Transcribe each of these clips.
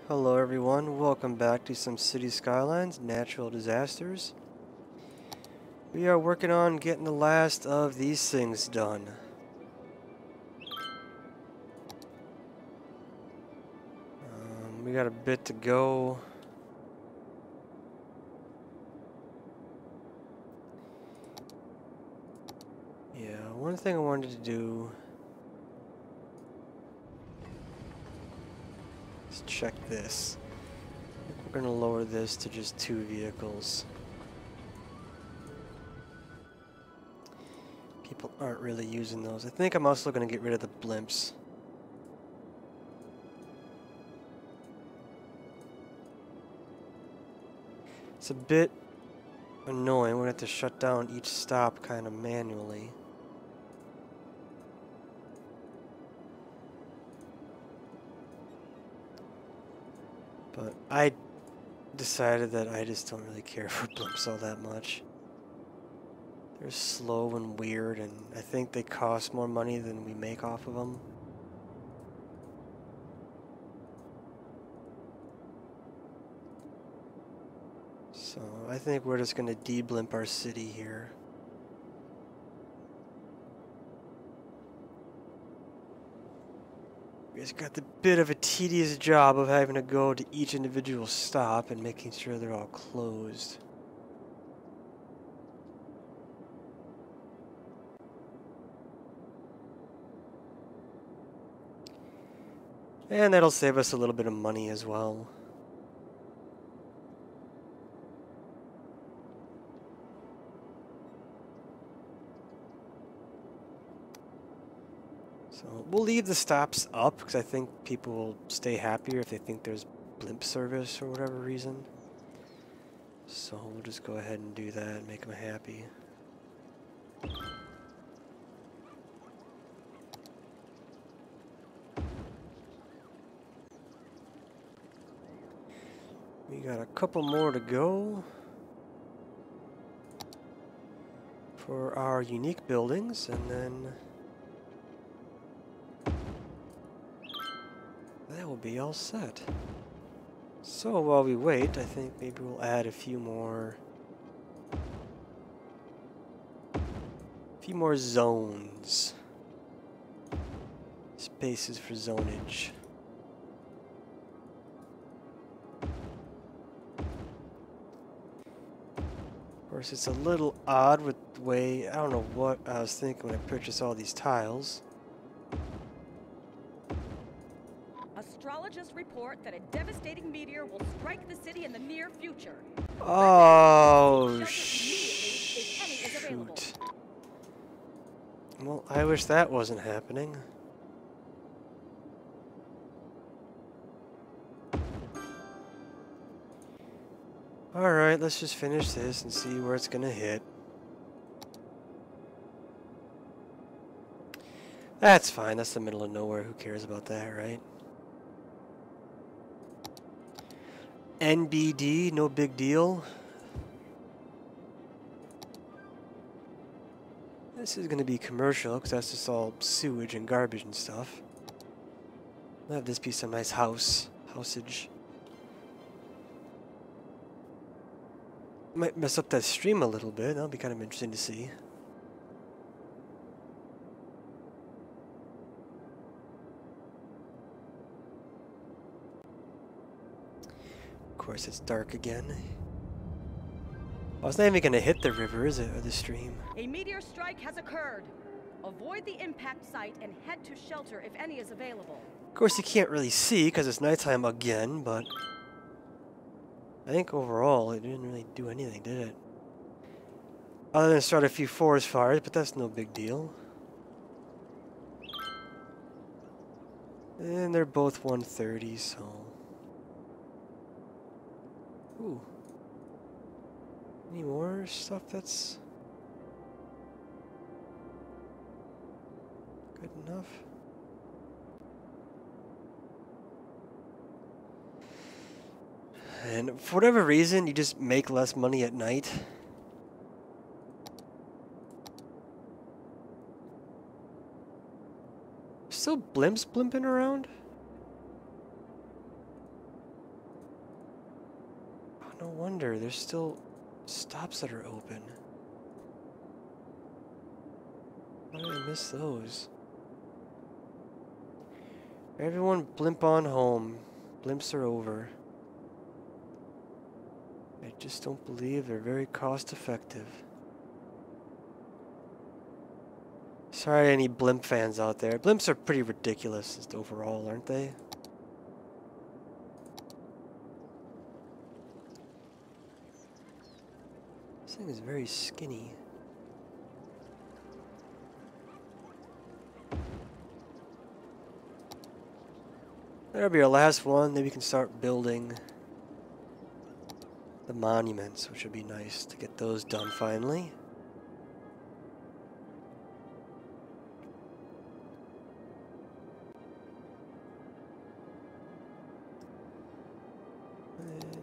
Hello everyone, welcome back to some City Skylines, Natural Disasters. We are working on getting the last of these things done. We got a bit to go. Yeah, one thing I wanted to do is check this. We're going to lower this to just 2 vehicles. People aren't really using those. I think I'm also going to get rid of the blimps. It's a bit annoying. We're going to have to shut down each stop kind of manually. But I decided that I just don't really care for blimps all that much. They're slow and weird, and I think they cost more money than we make off of them. So I think we're just going to de-blimp our city here. We just got the bit of a tedious job of having to go to each individual stop and making sure they're all closed. And that'll save us a little bit of money as well. So we'll leave the stops up because I think people will stay happier if they think there's blimp service for whatever reason. So we'll just go ahead and do that and make them happy. We got a couple more to go for our unique buildings, and then that will be all set. So while we wait, I think maybe we'll add a few more zones. Spaces for zonage. Of course, it's a little odd with the way, I don't know what I was thinking when I purchased all these tiles. Astrologists report that a devastating meteor will strike the city in the near future. Oh, shoot. Well, I wish that wasn't happening. Alright, let's just finish this and see where it's gonna hit. That's fine, that's the middle of nowhere, who cares about that, right? NBD, no big deal. This is gonna be commercial, because that's just all sewage and garbage and stuff. I'll have this be some nice housage. Might mess up that stream a little bit, that'll be kind of interesting to see. Of course, it's dark again. Oh, it's not even gonna hit the river, is it, or the stream? A meteor strike has occurred. Avoid the impact site and head to shelter if any is available. Of course, you can't really see because it's nighttime again, but I think overall it didn't really do anything, did it? Other than start a few forest fires, but that's no big deal. And they're both 130, so... Ooh. Any more stuff that's good enough? And for whatever reason, you just make less money at night. Still blimps blimping around? No wonder there's still stops that are open. Why did I miss those? Everyone blimp on home. Blimps are over. I just don't believe they're very cost effective. Sorry any blimp fans out there. Blimps are pretty ridiculous just overall, aren't they? This thing is very skinny. That'll be our last one. Then we can start building the monuments, which would be nice to get those done finally. And,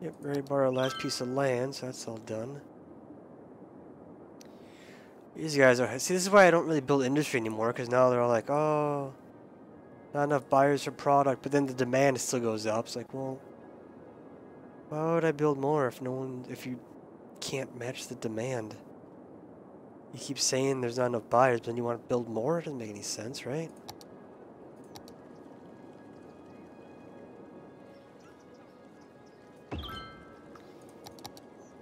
yep, ready to borrow our last piece of land, so that's all done. These guys are... See, this is why I don't really build industry anymore, because now they're all like, oh, not enough buyers for product, but then the demand still goes up. It's like, well, why would I build more if you can't match the demand? You keep saying there's not enough buyers, but then you want to build more? It doesn't make any sense, right?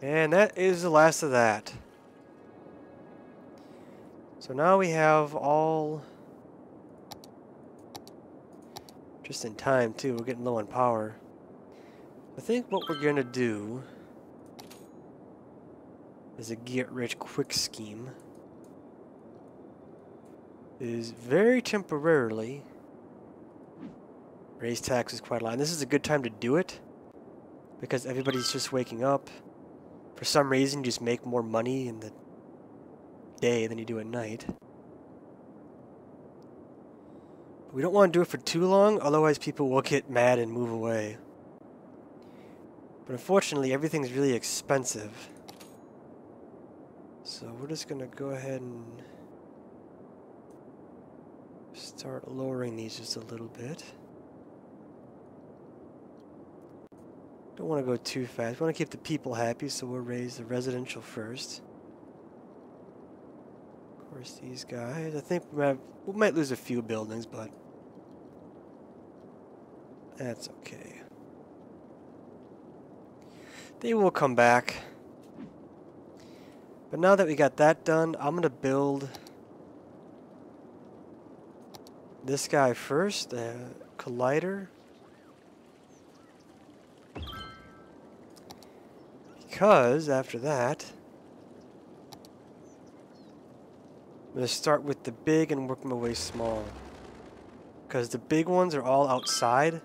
And that is the last of that. So now we have all... Just in time, too. We're getting low on power. I think what we're going to do is a get-rich-quick scheme. Is very temporarily raise taxes quite a lot. And this is a good time to do it because everybody's just waking up. For some reason, you just make more money in the day than you do at night. We don't want to do it for too long, otherwise people will get mad and move away. But unfortunately, everything's really expensive. So we're just going to go ahead and start lowering these just a little bit. Don't want to go too fast. We want to keep the people happy, so we'll raise the residential first. Of course, these guys. I think we might lose a few buildings, but that's okay. They will come back. But now that we got that done, I'm going to build this guy first, the collider. Because after that, I'm going to start with the big and work my way small. Because the big ones are all outside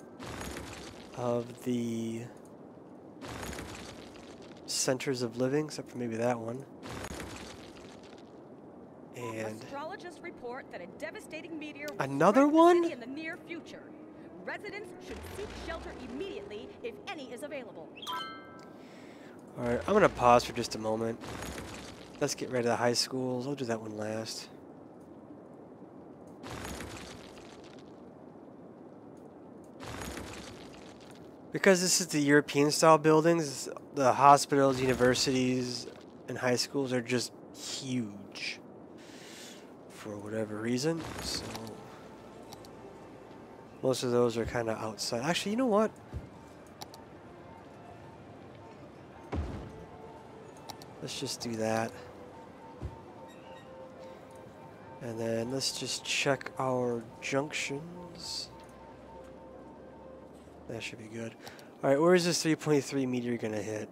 of the centers of living, except for maybe that one. And astrologists report that a devastating meteor will another strike the one city in the near future. Residents should seek shelter immediately if any is available. Alright, I'm gonna pause for just a moment. Let's get rid of the high schools. I'll do that one last. Because this is the European style buildings, the hospitals, universities, and high schools are just huge. For whatever reason. So most of those are kind of outside. Actually, you know what? Let's just do that. And then let's just check our junctions. That should be good. Alright, where is this 3.3 meteor gonna hit?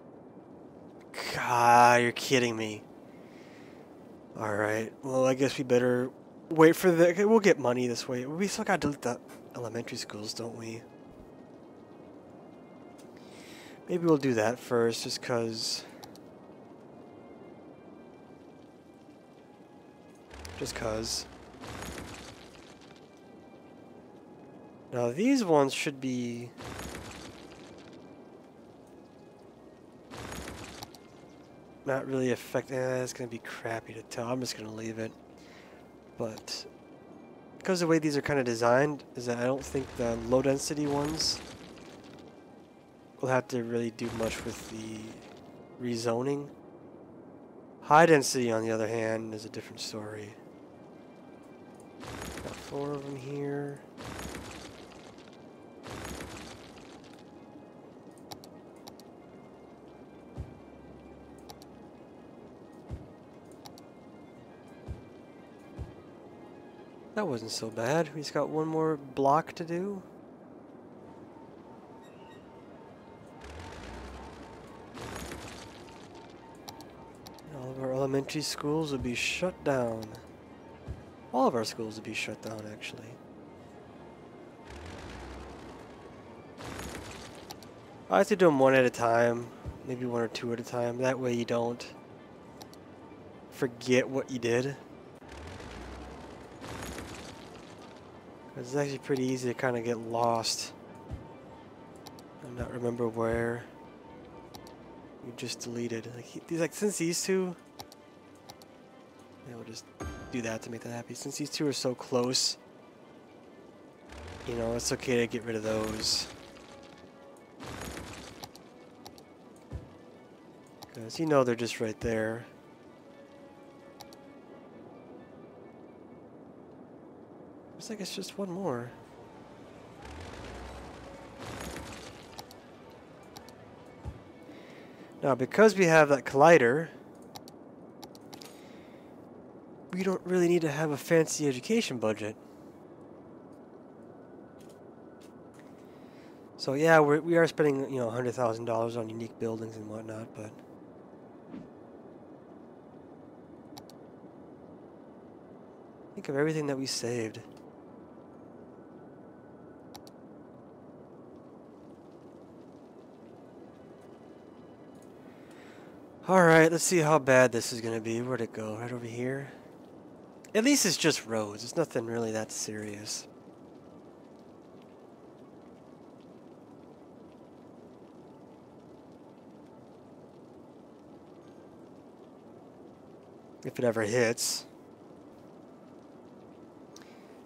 God, you're kidding me. Alright, well I guess we better wait for the... Okay, we'll get money this way. We still gotta delete the elementary schools, don't we? Maybe we'll do that first, just cause... Now these ones should be... not really affecting... it's going to be crappy to tell. I'm just going to leave it. But because the way these are kind of designed is that I don't think the low density ones we'll have to really do much with the rezoning. High density, on the other hand, is a different story. Got 4 of them here. That wasn't so bad. We just got one more block to do. And all of our elementary schools would be shut down. All of our schools would be shut down, actually. I have to do them one at a time, maybe 1 or 2 at a time. That way you don't forget what you did. It's actually pretty easy to kind of get lost and not remember where you just deleted. Since these two, yeah, we'll just do that to make that happy. Since these two are so close, you know, it's okay to get rid of those. Because you know they're just right there. Looks like it's just one more. Now, because we have that collider, we don't really need to have a fancy education budget. So yeah, we are spending, you know, $100,000 on unique buildings and whatnot, but think of everything that we saved. Alright, let's see how bad this is gonna be. Where'd it go? Right over here? At least it's just roads. It's nothing really that serious. If it ever hits.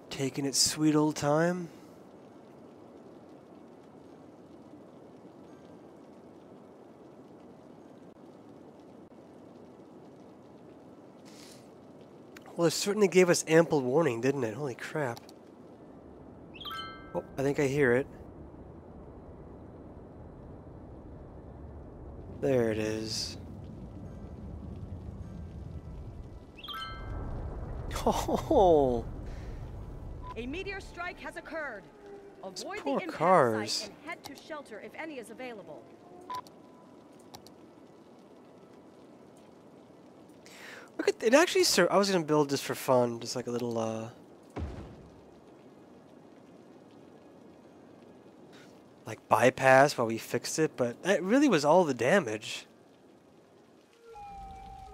Taking its sweet old time. Well, it certainly gave us ample warning, didn't it? Holy crap. Oh, I think I hear it. There it is. Oh! A meteor strike has occurred. Avoid the poor impact cars. site and head to shelter if any is available. Look at it. Actually, sir, I was gonna build this for fun, just like a little like bypass while we fixed it, but that really was all the damage.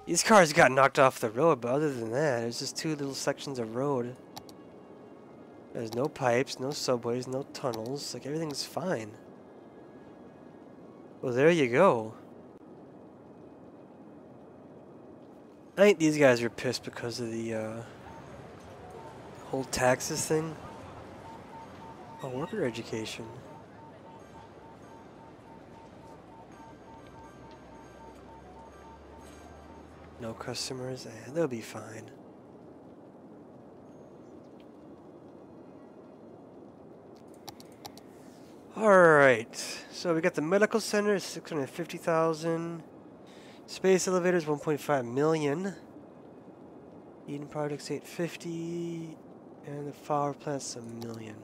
These cars got knocked off the road, but other than that, it's just 2 little sections of road. There's no pipes, no subways, no tunnels. Like, everything's fine. Well, there you go. I think these guys are pissed because of the whole taxes thing. Oh, worker education. No customers? They'll be fine. Alright, so we got the medical center, 650,000. Space elevators, 1.5 million. Eden Projects, 850. And the power plant's $1 million.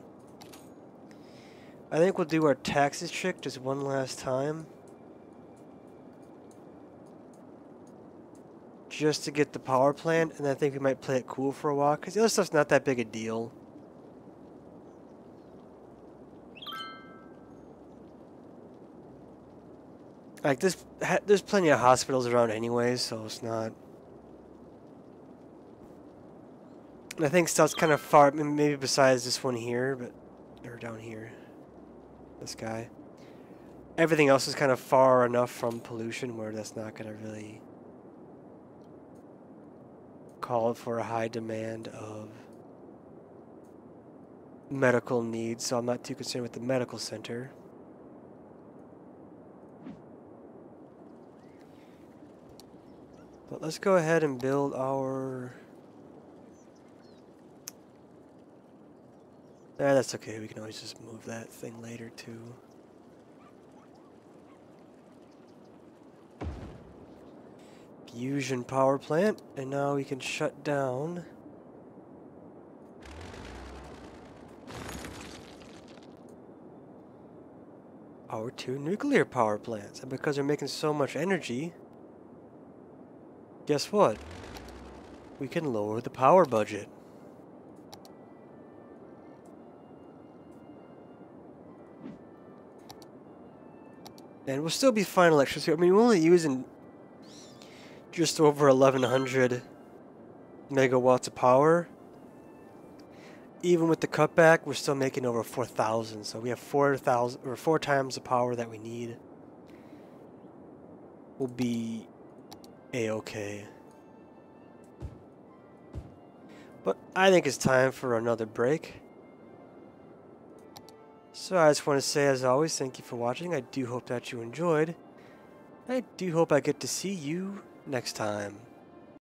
I think we'll do our taxes trick just one last time. Just to get the power plant, and I think we might play it cool for a while, because the other stuff's not that big a deal. Like, there's plenty of hospitals around anyway, so it's not... And I think stuff's kind of far, maybe besides this one here, but... Or down here. This guy. Everything else is kind of far enough from pollution where that's not going to really... call for a high demand of medical needs, so I'm not too concerned with the medical center. But let's go ahead and build our... that's okay. We can always just move that thing later too. Fusion power plant, and now we can shut down our 2 nuclear power plants. And because they're making so much energy, guess what? We can lower the power budget. And we'll still be fine electricity. I mean, we're only using just over 1,100 megawatts of power. Even with the cutback, we're still making over 4,000. So we have 4,000 or 4 times the power that we need. We'll be a-okay. But I think it's time for another break. So I just want to say, as always, thank you for watching. I do hope that you enjoyed. I do hope I get to see you next time.